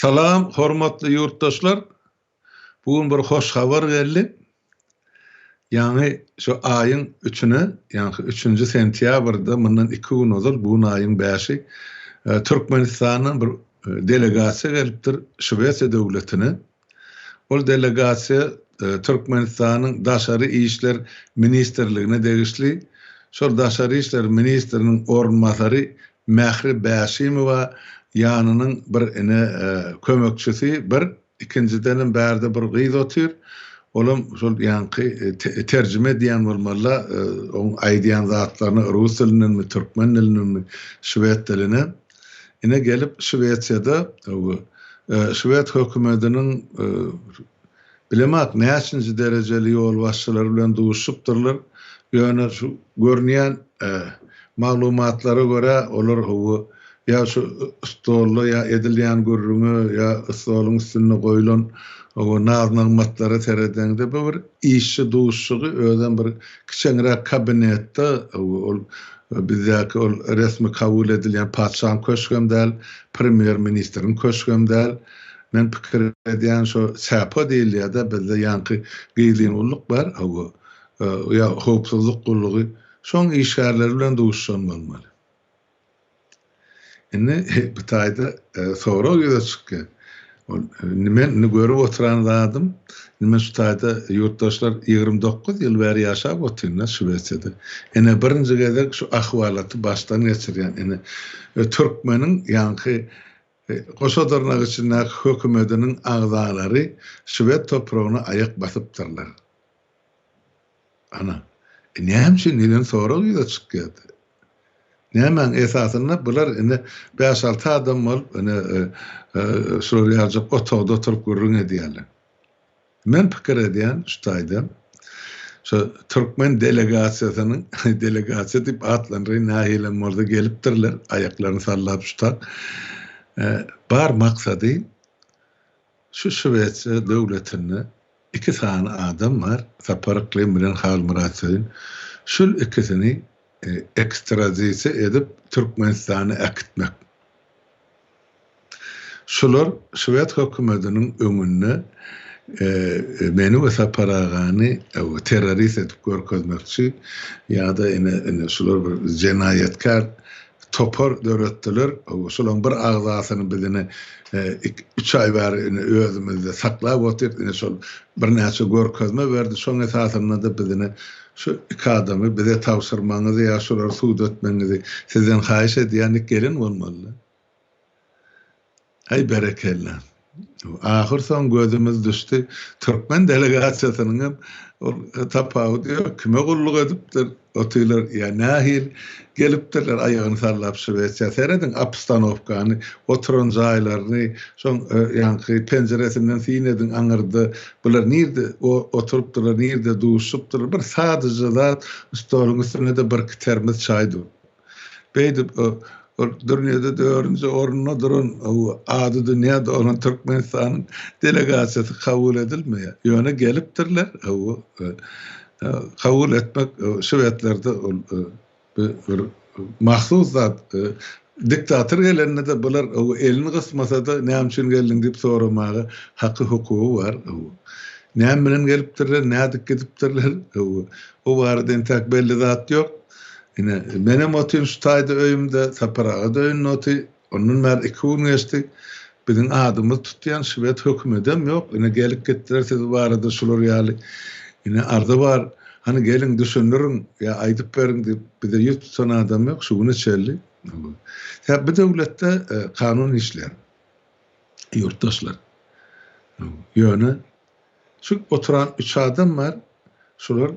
Salam, hormatly yurtdaşlar. Bugün bir hoş haber geldi. Yani şu ayın 3'üne, yani 3. sentyabrda bundan 2 gün ozal, bu ayın 5'i Türkmenistan'ın bir delegasiya gelipdir Şüvesiya devletine. O delegasiya Türkmenistan'ın Daşary İşler Ministerliğine degişli. Şol Daşary İşler Ministerinin orunmasary Mähri Bäşimowa ýanynyň bir kömekçisi bir ikinciden bärde bir gyz otyr. Olam şol ýanky terjime diýen bolmaly, on aýdýan zatlaryny rus dilininden mi, türkmen dilininden mi, şwed diline. Ine gelip Şwediýada Şwed hökümetiniň bilemek näçinji derejeli ýol başçylary bilen duşupdyrlar. Ýöne şu görnýän maglumatlara göre olar ya şu stollu ya edilýän gürrüňi ya stoluň üstüne goýulan o nazmatlara teredende bir işi duşugy öden bir kiçiňrek kabinetde ol bizdäki ol resmi kabul edilýän padşahyň köşkündäl, premier ministriň köşkündäl. Men pikir edýän şu sapa diýilýär-de bizde ýanky gyýlyn ulluk bar, ya howpsuzlyk gullugy şoň işgärleri bilen duşuşan bolmaly. Indi bu taýda sonra ýöne çykýar. Men görüp oturan zadym, men şu taýda ýurtdaşlar 29 ýyl bäri ýaşap oturýar Şwediýada. Ene birinji gezek şu ahwalaty başdan geçirýän. Ene türkmeniň ýanky goşadyrnak içindäki hökümetiniň agzalary Şwed topragyna aýak basypdyrlar. Ana. Näme neden sonra ýöne çykýar? Nämen esasında bular ine 5-6 adam bol, ine şuraya otogda oturup gurrun edýärler. Men pikir edýän şu taýda şu Türkmen delegasiýasynyň delegasiýa diýip atlanýar nähile molda gelipdirler, aýaklaryny sallap şutak. Bar maksady şu Şwediýa döwletinde 2 sany adam bar, Saparykly bilen Halmuratsyn. Şol ikisini ekstradisiýa edip Türkmenistany äkitmek. Şolar Şwed hökümetiniň öňünde meni we Saparagany terrorist edip görkezmekçi ýa-da ene şolar bir jenayetkar topar döretdiler. Şolaryň bir agzasyny bizine 3 aý bäri özümizde saklap oturdy. Şol bir näçe görkezme berdi. Şoň esasynda da bizine şu iki adamı bize tavsırmanızı ya şolar suud etmenizi sizden haýyş edýänlik gelin bolmaly. Ay berekella. Ahir son gözümüz düştü. Türkmen delegasiýasynyň tapawy diýär, kime gulluk edipdir? Otylar ya nahil gelipdirler aýagyny sallap Şwediýa seredin apstanovkany, oturan jaýlaryny, şoň ýanky penjeresinden sinedin aňyrdy. Bular nirde oturupdylar, nirde duşupdylar. Bir sadece zat stoluň üstüne de bir termos çaý dur. Beýdip dünýede 4-nji orunda duran ady dünýäde olan Türkmenistanyň delegasiýasy kabul edilmeýär. Ýöne gelipdirler. Kabul etmek Şwedlerde bir mahsus zat diktator gelende de bular elini gysmasa da näme üçin geldin diýip soramagy haky hukugy bar. Näme bilen gelipdirler, näde gidipdirler? O barada tek belli zat ýok. Ine menem otyn şu taýda öýümde Saparaga döýün noty, onun mer 2 gün geçdi. Biziň adymyz tutýan Şwed hökümetem ýok. Ine gelip gitdiler, siz barada şolar ýaly. Ine arda bar, hani gelin düşünürün ya aýdyp berin diýip bize ýüz tutan adam ýok, şu güne çelli. Ya bu döwletde kanun işler. Ýurtdaşlar. Ýöne şu oturan 3 adam bar. Şolar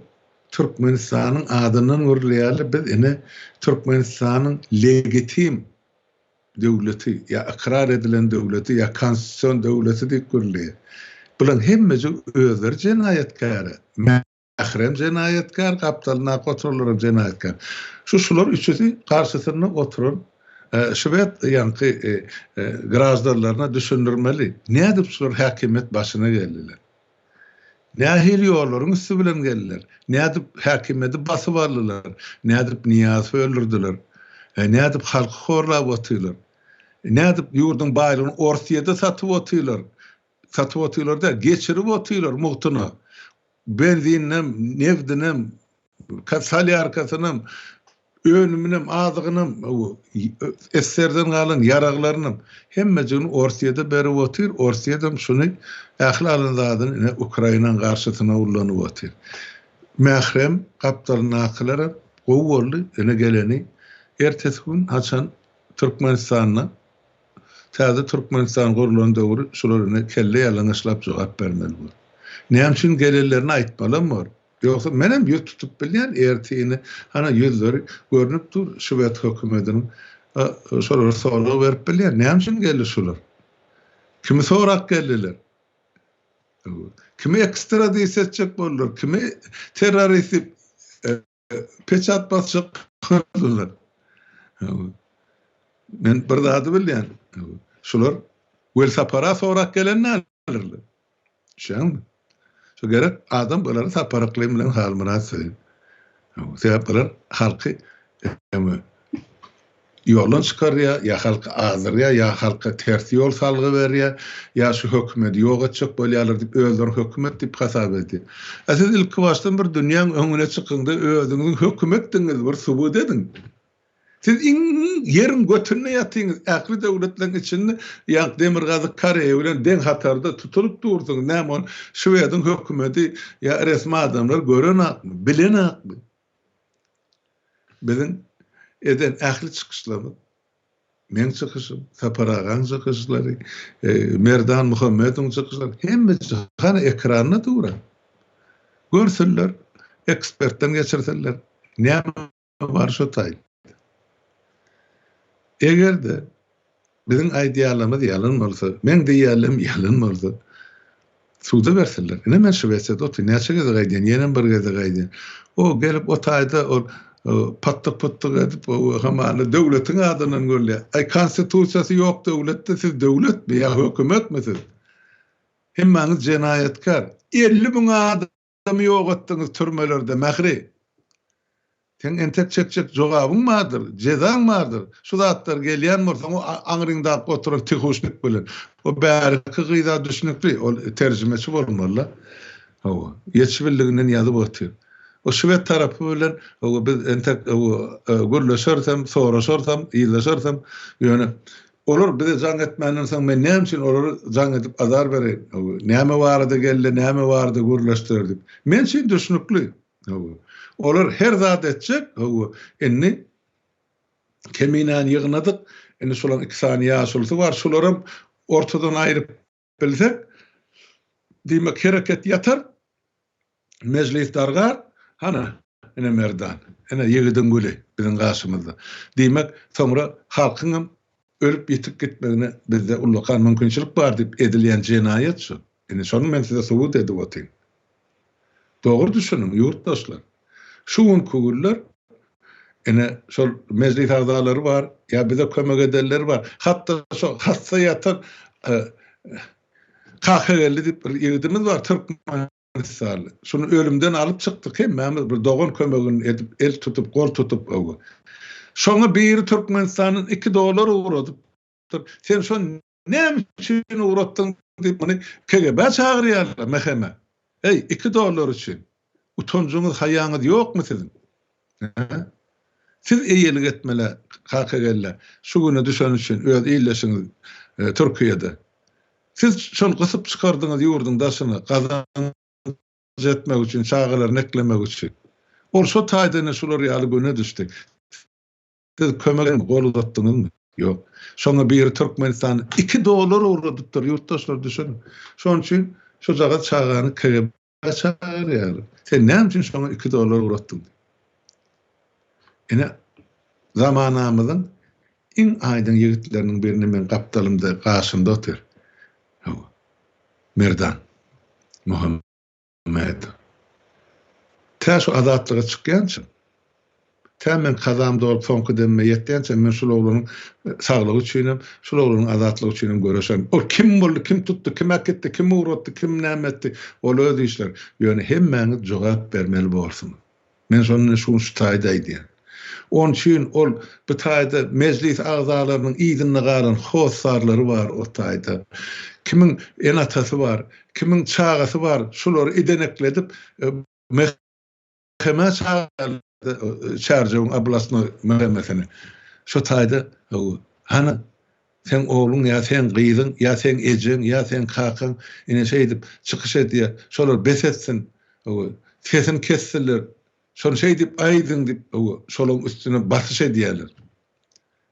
Türkmenistanyň adynyň gürleýärli biz ine Türkmenistanyň legitim döwleti ya ikrar edilen döwleti ya konstitusiýon döwleti diýip görülýär. Bular hemmesi özleri jenayetkar. Mährem jenayetkar, kaptalna kontrollerim jenayetkar. Şular üçüsi karşısynda oturan Şwed ýanky grażdanlaryna düşündirmeli. Näde şular häkimet başyna geldiler? Nähil ýollaryň üstü bilen geldiler. Näde häkimeti basyp aldylar. Näde niýazy öldürdiler. Näde halky horlap otylar. Nädip ýurdun baýlygyny ortaýada satyp otylar. Satyp otylar da geçirip otylar muhtuny. Benzinim, nevdinim, salyarkasynym, önüminem, azygynym, esserden galan yaraglarynym hemmejini ortaýada berip otyr. Ortaýada şuny ähli zadyny Ukraina garşysyna ullanyp otyr. Mährem gapdalyny akylara gowy boldy, ene geleni ertesi gün haçan Türkmenistanyna täze Türkmenistan gurulany döwri şolaryna kelle ýalaňyşlap jogap bermeli bol. Näme üçin gelelerini aýtmalym bar? Ýoksa menem ýurt tutup bilýän ertiňi hana ýüzleri görünüp dur Şwed hökümetiniň şolar soragy berip bilýän. Näme üçin geldi şolar? Kimi sorak geldiler? Kimi ekstradisiýa etjek boldular? Kimi terrorist peçat basjak boldular? Men bir zady bilýän. Şolar wel sapara sorak gelenler. Şeňmi? Şu gerek adam bolary saparakly bilen hal münasib. Sebäpler halky ýolun çykarýar, ýa halky azyrýar, ýa halka ters ýol salgy berýär, ýa şu hökümet ýok etjek bolýarlar diýip özleri hökümet diýip hasap etdi. Siz ilki başdan bir dünýäň öňüne çykynda özüňiň hökümetdiňiz bir subut edin. Siz yerin götürüne yatýyňyz, äkli döwletleriň içinde ýa Demirgazy Kareýe bilen deň hatarda tutulyp durdyň. Näme Şwediň hökümeti ýa resmi adamlar gören akmy, bilen akmy. Bilen eden äkli çykyşlary, men çykyşym, Saparagan çykyşlary, Merdan Muhammediň çykyşlary hemme hana ekranyna dura. Görsünler, ekspertden geçirsinler. Näme bar şu taýy. Egerde bizim idealymyz ýalyn bolsa, men diýelim ýalyn bolsa, suda bersinler. Ine men Şwedde oty näçe geze gaýdyn, ýene bir geze gaýdyn. O gelip o taýda pattyk edip hamany döwletiň adynyň görýär. Ay konstitusiýasy ýok döwletde, siz döwletmi ýa hökümetmisiz? Hemmäňiz jenaýatkar. 50.000 adam ýok etdiňiz türmelerde mähri. Sen entek çekçek jogabyň bardyr, jezaň bardyr. Şu zatlar gelýän bolsa, o aňryňda oturup tihuşlyk bilen. O bäri gyza düşnükli, o terjimesi bolmaly. O ýetişbildiginden ýazyp otyr. O Şwed tarapy bilen o biz entek gürleşersem, soraşarsam, ýylaşarsam, ýöne olar bize jaň etmänden soň men näme üçin olary jaň edip azar berýän? Näme bardy geldi, näme bardy gürleşdirdik. Men şeň düşnükli. Olar her zat etjek, enni keminan ýygnadyk, enni şolar 2 saniýe ýaşulsy bar, şolaram ortadan aýryp bilsek, diýmek hereket ýatar, mejlis dargar, hana, ene Merdan, ene ýigidin güli, biziň gaşymyzda. Diýmek, soňra halkyň ölüp ýitip gitmegine bizde ullakan mümkinçilik bar diýip edilýän jenaýat şu. Ene şonu men size subut edip otyň. Dogry düşünün, ýurtdaşlar. Şuun kugullar, ene şol meclis agzalary bar, ya bize kömek edenler var. Hatta şu hassa yatan KHL'li dip bir ýigidimiz var, Türkmenistan. Şunu ölümden alıp çykdyk, hemmämiz bir dogan kömegini edip, el tutup, gol tutup ogu. Şoňa biri Türkmenistanyň $2 uğradyp. Sen şonu näme üçin uğratdyň diýip muny KGB çagyrýarlar meheme. Hey, $2 üçin. Utanjyňyz, haýaňyz ýokmy sizin? Siz eýelik etmele KGB'ler. Şu güne düşen üçin öz iýleşiňiz Türkiýede. Siz şol gysyp çykardyňyz ýurdun daşyny gazanç etmek üçin, çağılaryny eklemek üçin. Ol şo taýda şolar ýaly güne düşdik. Siz kömegini gol uzatdyňyzmy? Ýok. Şoňa bir Türkmenistan $2 uğradypdyr, ýurtdaşlar düşünün. Şoň üçin şu jaga çağany KGB çağırýar. Sen näme üçin şoňa $2 uğratdyň? Ene zamanamyzyň iň aýdyn ýigitleriniň birini men gapdalymda gaşynda otyr. Merdan Muhammed. Täş azatlyga çykýançy. Tämen kazamda olup soňky demme ýetdiňçe men şu oglunyň saglygy üçin, şu oglunyň azatlygy üçin göreşem. O kim boldy, kim tutdy, kim aketdi, kim uğratdy, kim näme etdi? Ol öz işler. Ýöne hemmäňiz jogap bermeli bolsun. Men şonu şu taýda diýen. Onun için ol bu taýda meclis agzalarynyň izinli galan hossarlary bar o taýda. Kimin enatası var, kimin çağası var, şolary edenekledip mehkeme çağırjyň ablasny merhametini. Şo taýda hana sen oğlun ya sen gyzyň ya sen ejeň ya sen kakan ine şeýdip çykyş edýär. Şolar besetsin. Sesin kessinler. Şonu şeýdip aýdyn dip şolaryň üstüne basyş edýärler.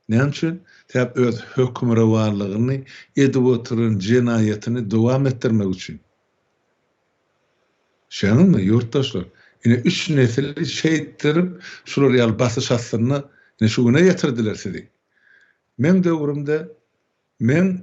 Näme üçin? Täp öz hökm rewanlygyny edip oturan jenaýatyny dowam etdirmek üçin. Şeňmi ýurtdaşlar? Ine 3 nesil şeýitdirip şolar ýaly basyş asyny ine şu güne ýetirdiler sizi. Men döwrümde men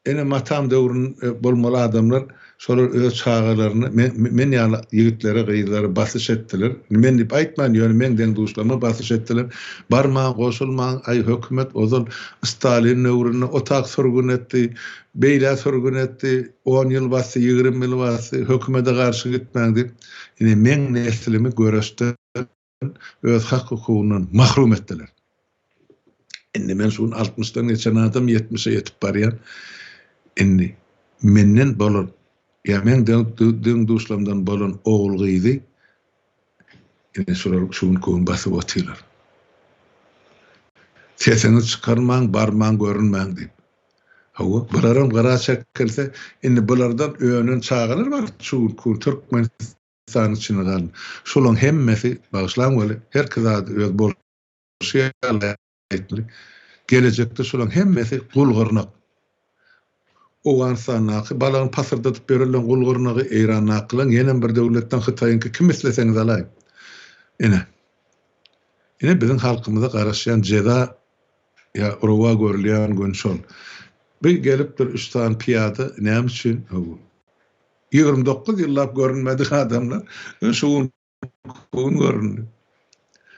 ene matam döwrün bolmaly adamlar şolar öz çağalaryny men ýaly ýigitleri gyýdylary basyş etdiler. Men dip aýtman ýöne menden duşlama basyş etdiler. Barmaň goşulmaň ay hökümet ozal Stalin döwrüne otak sorgun etdi, beýle sorgun etdi, 10 ýyl basy, 20 ýyl basy hökümete garşy gitmäňdi. Ine men neslimi göreşdi öz hak hukukundan mahrum etdiler. Indi men şuň 60'dan geçen adam 70'e yetip barýar. Indi menden bolan ya men döň duşlamdan bolan oğul gyýdy. Indi şolar şuň koň basyp otylar. Sesini çykarmaň, barmaň, görünmäň diýip. Hawa bararam gara çekilse indi bulardan öňün çağalar bar. Şuň koň Türkmenistan içine galan. Şolaryň hemmesi bagyşlan boli herkes öz bolşy etli. Gelecekde şolaryň hemmesi gulgurnak. Owansanaky balagyny pasyrdatyp berilen gulgurnaky Eýran naklan ýene bir döwletden Hytaýynky kim isleseňiz alaý. Ine biziň halkymyza garaşýan jeda ya urwa görülýän gönşol. Bir gelipdir 3 tane piyada näme üçin 29 ýyllap görünmedik adamlar şu görünýär.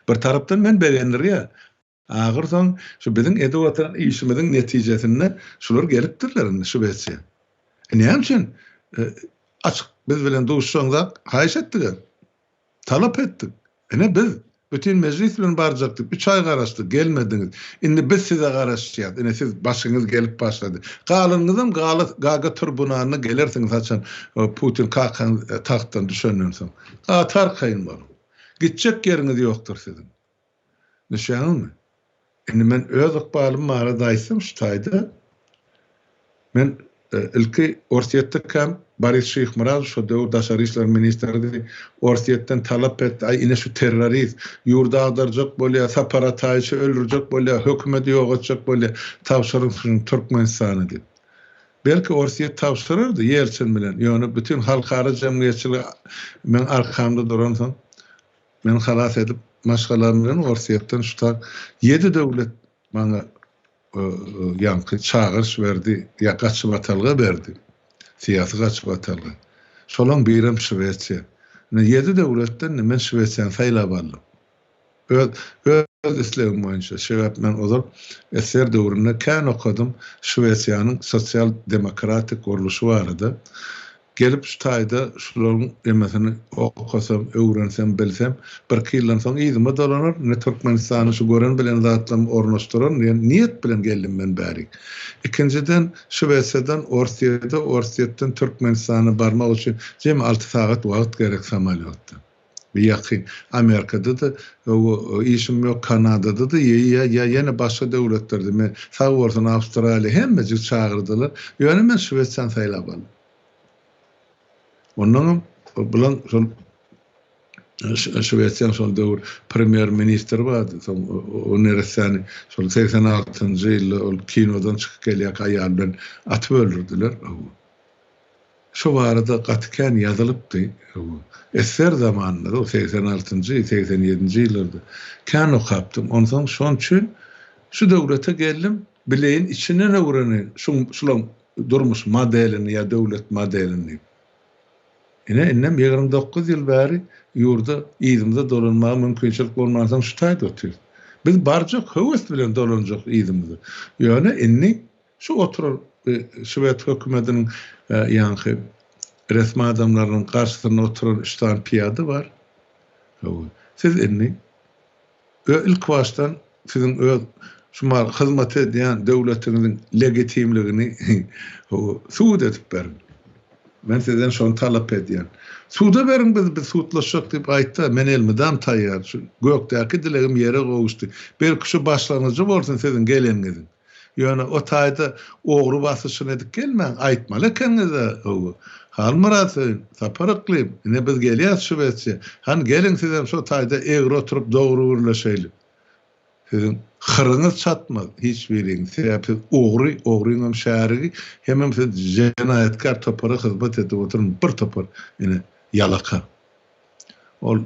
Bir tarapdan men begendir ya. Agyrdan şu biziň edip oturan işimiziň netijesinde şular gelipdirler şu beçe. Näme üçin açyk biz bilen duşşaňda haýyş etdiler. Talap etdik. Biz bütün meclis bilen barjakdyk. 3 ay garaşdyk, gelmediňiz. Indi biz size garaşýar. Ine siz başyňyz gelip başlady. Galyňyzam gaga tribunanyna gelersiňiz haçan Putin kakan tahtdan düşenden soň. Tarkaýyn bar. Gitjek ýeriňiz ýokdur sizin. Näşäňmi? Indi men öz ykbalymy aradaýsam şu taýda men ilki Orsiýetde kam Boris Şyhmyrazow şu döwür daşary işler ministridi Orsiýetden talap etdi. Ay ine şu terrorist ýurda agdarjak bolýar, separataýçy öldürjek bolýar, hökümeti ýogatjak bolýar, tapşyryň Türkmenistany diýip. Belki Orsiýet tapşyryrdy Ýelçin bilen. Ýöne bütün halkara jemgyýetçilik men arkamda duransoň men halas edip maşgalarym bilen Orsiýetden şu tak 7 döwlet maňa ýanky çağırış berdi, ýa gaçyp atalga berdi. Siyasi gaçyp atalga. Şolaň birim Şweçiýa. 7 döwletden men Şweçiýany saýlap aldym. Öz islegim boýunça şeýle men ozal eser döwründe kän okudum. Şweçiýanyň sosial demokratik guruluşy barada. Gelip şu taýda şolaryň emesini okusam, öwrensem, bilsem, bir ýyldan soň ýygyma dolanar, ne Türkmenistany şu gören bilen zatlam ornaşdyran, niýet bilen geldim men bäri. Ikinciden Şweçiýadan Orsiýetden Türkmenistana barmak üçin jem 6 saat wagt gerek samalyotda. Bir ýakyn Amerikada da işim ýok, Kanadada da ýene başga döwletlerde men sag bolsun Awstraliýa hemme çağırdylar. Ýöne men Şweçiýany saýlap aldym. Ondan bilen Şweçiýanyň şol döwür premier ministri bardy. O neresini şol 86-njy ýyl ol kinodan çykyp gelýär aýal bilen atyp öldürdiler. Şu barada gatykän ýazylypdy. Eser zamanında o 86-njy 87-nji ýyllarda kän okapdym. Ondan şon üçin şu döwlete geldim. Bileýin içine ne uğrany şulam durmuş modelini ýa döwlet modelini. Innem 29 ýyl bäri ýurda ýydymda dolanmagy mümkinçilik bolmasaň şu taýda otyr. Biz barjak höwes bilen dolanjak ýydymda. Ýöne inni şu oturan Şweç hökümetiniň ýanky resmi adamlarynyň garşysyna oturan 3 tane piyada bar. Siz inni ilk baştan sizin şumar hizmet ediyen devletinizin legitimligini suud edip berin. Men sizden şonu talap ediyen. Suda berin biz suutlaşak dip aýtdy. Men elmidem taýýar. Şu gökdäki dilegim ýere gowuşdy. Belki şu başlanyjy bolsun sizin geleniňizin. Ýöne o taýda ogry basyşyny edip gelmäň, aýtmaly ekeniňiz o. Halmaraty, saparaklyp, ne biz gelýär şu wetse. Han gelin sizem şu taýda egri oturup dogry gürleşeýli. Sizin hırınız çatmaz hiç biriň. Sebäpsiz ogryňam şäherigi hemem siz jenaýetkar topara hyzmat edip oturun bir topar ine ýalaka. Ol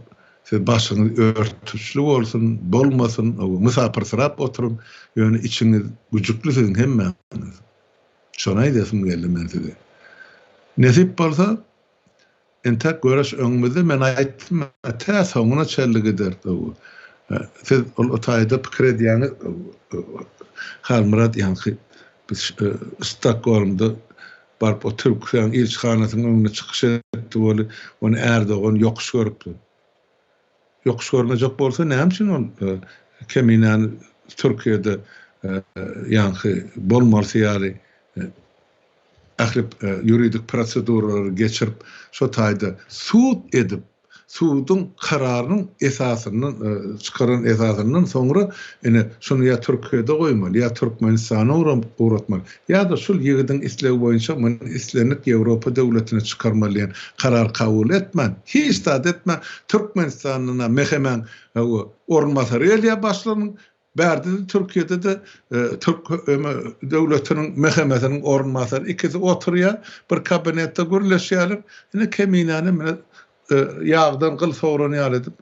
siz başyňyz örtüşli bolsun, bolmasyn, musapyrsyrap oturun, ýöne içiňiz güjükli sizin hemmäňiz. Şona aýdasym geldi men size. Nesip bolsa entek göreş öňümizde men aýtdym, ta soňuna çelli gider. Siz o taýda pikir edýäňiz Halmurat ýa-ni biz Stockholmda barp o Türkiýanyň elçihanasynyň öňüne çykyş etdi bolu, ony Erdogan ýokuş görüpdi. Ýokuş görmejek bolsa näme üçin ol Keminany Türkiýede ýa-ni bolmaly ýaly ahyryp ýuridik proseduralary geçirip şo taýda suud edip suudun kararynyň esasynyň çykaran esasynyň soňra ene şunu ýa Türkiýede goýmaly, ýa Türkmenistana uğratmaly, ýa-da şol ýigdiň isleги boýunça men islenip Ýewropa döwletine çykarmalyan karar kabul etmän. Hiç da etmä Türkmenistanyna mehemen ornmasary ýa başlanyň bärde Türkiýede de Türk döwletiniň mehemesiniň ornmasary ikisi oturýar, bir kabinetde gürleşýärler. Ene Keminany men ýagdan gyl sowran ýaly edip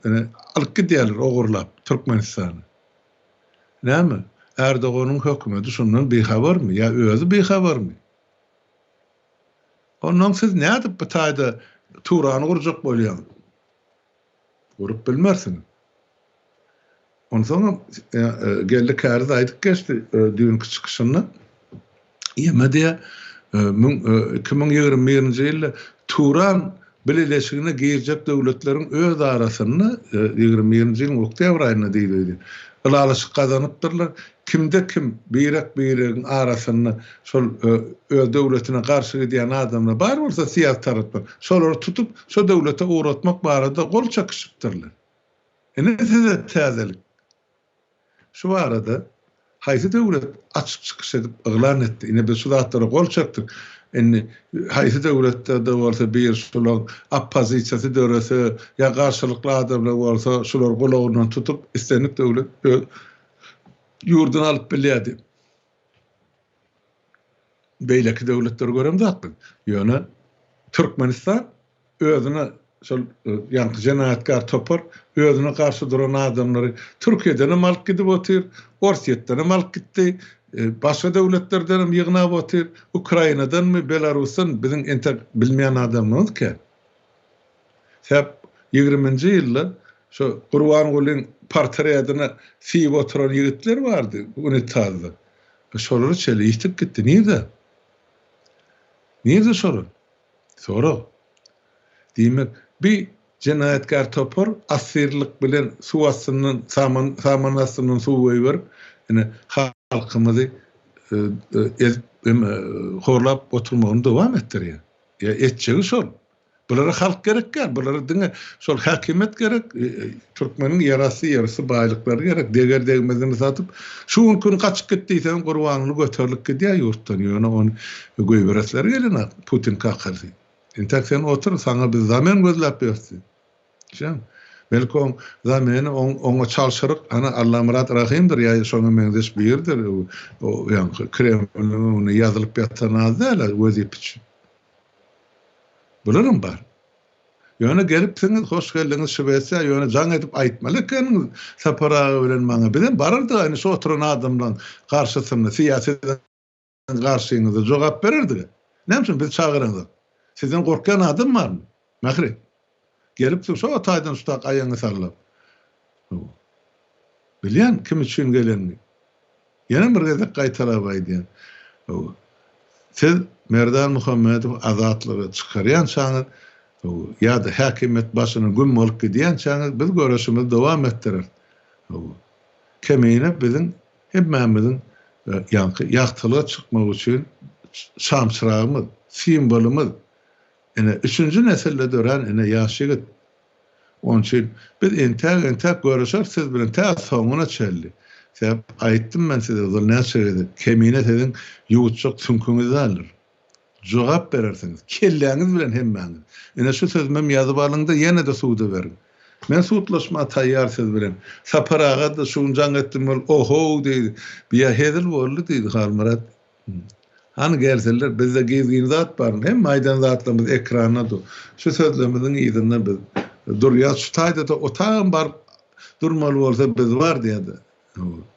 alyp gidýärler ogurlap Türkmenistany. Näme? Erdoganyň hökümeti şundan behabarmy ýa özü behabarmy? Ondan siz näde bu taýda Turany gurjak bolýar? Gurup bilmersiň. Ondan soň geldi kärde aýdyp geçdi düňkü çykyşyny. Ýemedi 2021-nji ýylda Turan bileşigine girecek döwletlerin öz arasyny 20-nji ýylyň oktýabr aýyna diýildi. Ulalyşyk gazanypdyrlar. Kimde kim biregiň arasyny şol öz döwletine garşy edýän adamlar bar bolsa siýasat tarapdan şolary tutup şo döwlete uğratmak barada gol çakyşypdyrlar. Ene size täzelik. Şu arada haýsy döwlet açyk çykyş edip yglan etdi. Ine biz şu zatlara gol çakdyk. Enne haýsy döwletde de bolsa bir şolak oppozisiýasy dörese ýa garşylykly adamlar bolsa şolar golagyndan tutup istenip döwlet ýurdun alyp bilýärdi. Beýleki döwletler görem zatmy? Ýöne Türkmenistan özüne şol ýa-ni jenaýetkar topar özüne garşy duran adamlary Türkiýeden hem alyp gidip otyr, Orsiýetden hem alyp gitdi. Başga döwletlerden hem ýygnap otyr. Ukrainadan mı, Belarusdan biziň entek bilmeýän adamlar ki. Sebäp 20-nji ýylda şu Gurbangulyň portretine siýip oturan ýigitler bardy Unitazda. Şolary çelişip gitdi. Niýe? Niýe şolar? Sonra diýmek bir jenaýetkar topar asyrlyk bilen suwasynyň samanasynyň suwy berip ene halkymyzy horlap oturmagyny dowam etdirýär. Ya etjegi şol. Bulara halk gerekler, bulara diňe şol hakimet gerek, Türkmeniň ýarasy baýlyklary gerek, deger degmezini satyp, şu gün kaçyp gitdiýsen Gurbanyny göterilip gidýär ýurtdan, ýöne onu göýberesler gelene Putin kakary. Entek sen otur, sana bir zaman gözläp berdi. Şem. Belki zamany oňa çalşyryk, ana Allah Murat Rahimdir ýa şoňa meňdeş birdir. O ýa Kremlin ýazylyp ýatan azala özüp için. Bularym bar. Ýöne gelip siňiz hoş geldiňiz şübese ýöne jaň edip aýtmaly ekeniňiz. Sapara bilen maňa bilen barardy aýny şu oturan adamlaryň garşysynda siýasetden garşyňyza jogap bererdi. Näme üçin biz çagyryňyz? Sizden gorkan adam barmy? Mähri. Gelip şu taýdan tutak aýaňy sarlap. Bilýän kim üçin gelenmi? Ýene bir gezek gaýtarap aýdýan. Siz Merdan Muhammedow azatlygy çykarýan çaňyz, ýa-da häkimet başyny gün bolup gidýän çaňyz biz göreşimizi dowam etdirer. kemine bizim hemmemizin yankı ýagtylyga çykmak üçin şamçyragymyz, simbolumuz. Ene üçüncü nesille dören ene ýaşygyt. Onun için biz entek görüşür siz bilen ta soňuna çeldi. Sebäp aýtdym men size ol näçe kemine sizin ýuwçuk tünküňizi alır. Jogap berersiňiz. Kelläňiz bilen hemmäňiz. Ene şu söz mem ýazyp alyňda ýene de suwda berin. Men suwtlaşma taýýar siz bilen. Saparaga da şunjaň etdim bol oho diýdi. Biýa hedil boldy diýdi Halmurat. Hani gelseler bizde gezgin zat bar. Hem maýdan zatlarymyz ekrana do. Şu sözlerimiziň ýygyny biz durýar şu taýda da otağım bar durmaly bolsa biz var diýdi.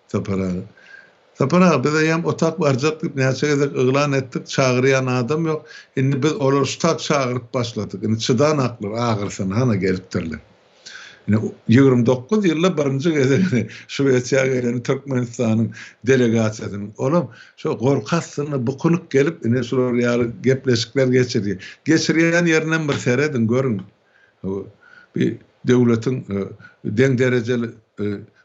Saparaga. Saparaga bize ýam otak barjak diýip näçe gezek yglan etdik. Çagyrýan adam ýok. Indi biz olar şutak çagyryp başladyk. Indi çıdan aklar agyrsyň hana gelipdirler. 29 ýylda birinji gezek Şweýçarýa gelen Türkmenistanyň delegasiýasynyň olam şu gorkasyny bukunyk gelip ine şular ýaly gepleşikler geçirdi. Geçirýän ýerinden bir seredin görün. Bir döwletiň deň derejeli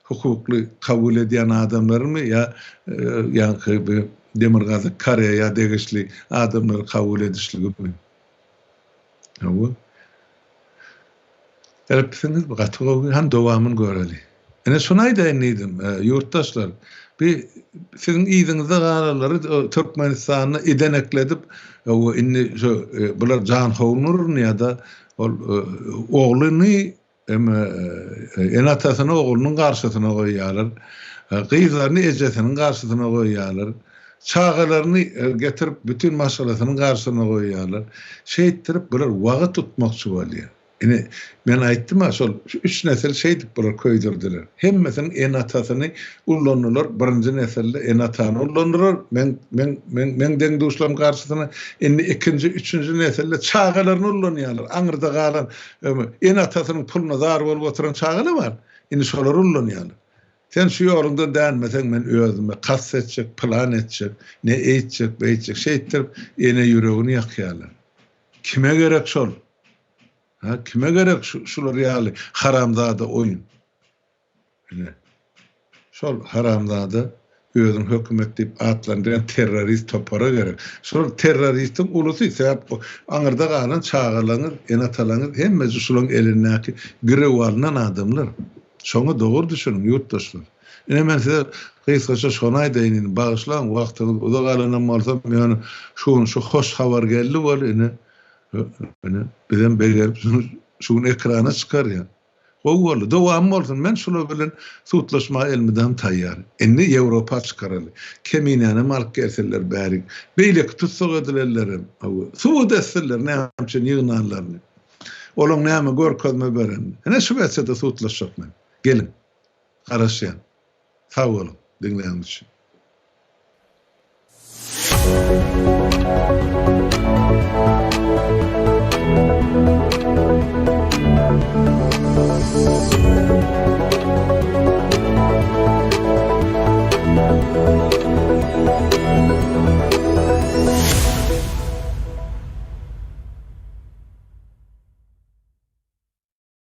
hukukly kabul edýän adamlarmy ýa ýa-ni Demirgazy Koreýa degişli adamlar kabul edişligimi. Elbetiniz bu gatygy hem dowamyny göreli. Ene şunaý daýanydim, ýurtdaşlar. Bir sizin ýygyňyzda garalary Türkmenistanyny edenekledip, inni şu bular Jan Hownurny ýa-da ogluny enatasyny oglunyň garşysyna goýýarlar. Gyzlaryny ejesiniň garşysyna goýýarlar. Çağalaryny getirip bütün masalasynyň garşysyna goýýarlar. Şeýitdirip bular wagyt tutmakçy bolýar. Ine men aýtdym şol 3 nesil şeýdik bular köýdirdiler. Hemmesiniň enatasyny ullanýarlar. Birinji nesilde enatany ullanýarlar. Men deň duşlarym garşysyna indi ikinji, üçüncü nesilde çağalaryny ullanýarlar. Aňyrda galan enatasynyň puluna zar bolup oturan çağala bar. Indi şolar ullanýarlar. Sen şu ýolunda dänmeseň men özüme kas etjek, plan etjek, ne eýtjek, beýtjek şeýitdirip ene ýüregini ýakýarlar. Kime gerek şol? Kime gerek şular ýaly haramzada oyun. Şol haramzada özüň hökümet diýip atlandyran terrorist topara gerek. Şol terroristin ulusy sebäp aňyrda galan çağalaňyz, enatalaňyz hemmesi şolaryň elindäki girewalynan adamlar. Şoňa dogry düşünün ýurtdaşlar. Ene men size gysgaça şonu aýdaýyn, bagyşlaň wagtyňyz uza galanan bolsa men şu hoş habar geldi bol ene bizden begerip şunu ekrana çıkar ya. Goýuly, dowam bolsun. Men şunu bilen suwtlaşma elmiden taýýar. Indi Ýewropa çıkaraly. Keminäni mark gelseler bäri. Beýleki tutsak edilerler. Suwd etseler näçe ýygnanlaryny. Olaň näme görkezme beren. Ene şu wagtda suwtlaşak men. Gelin. Garaşýan. Sag bolun. Dinleýän üçin.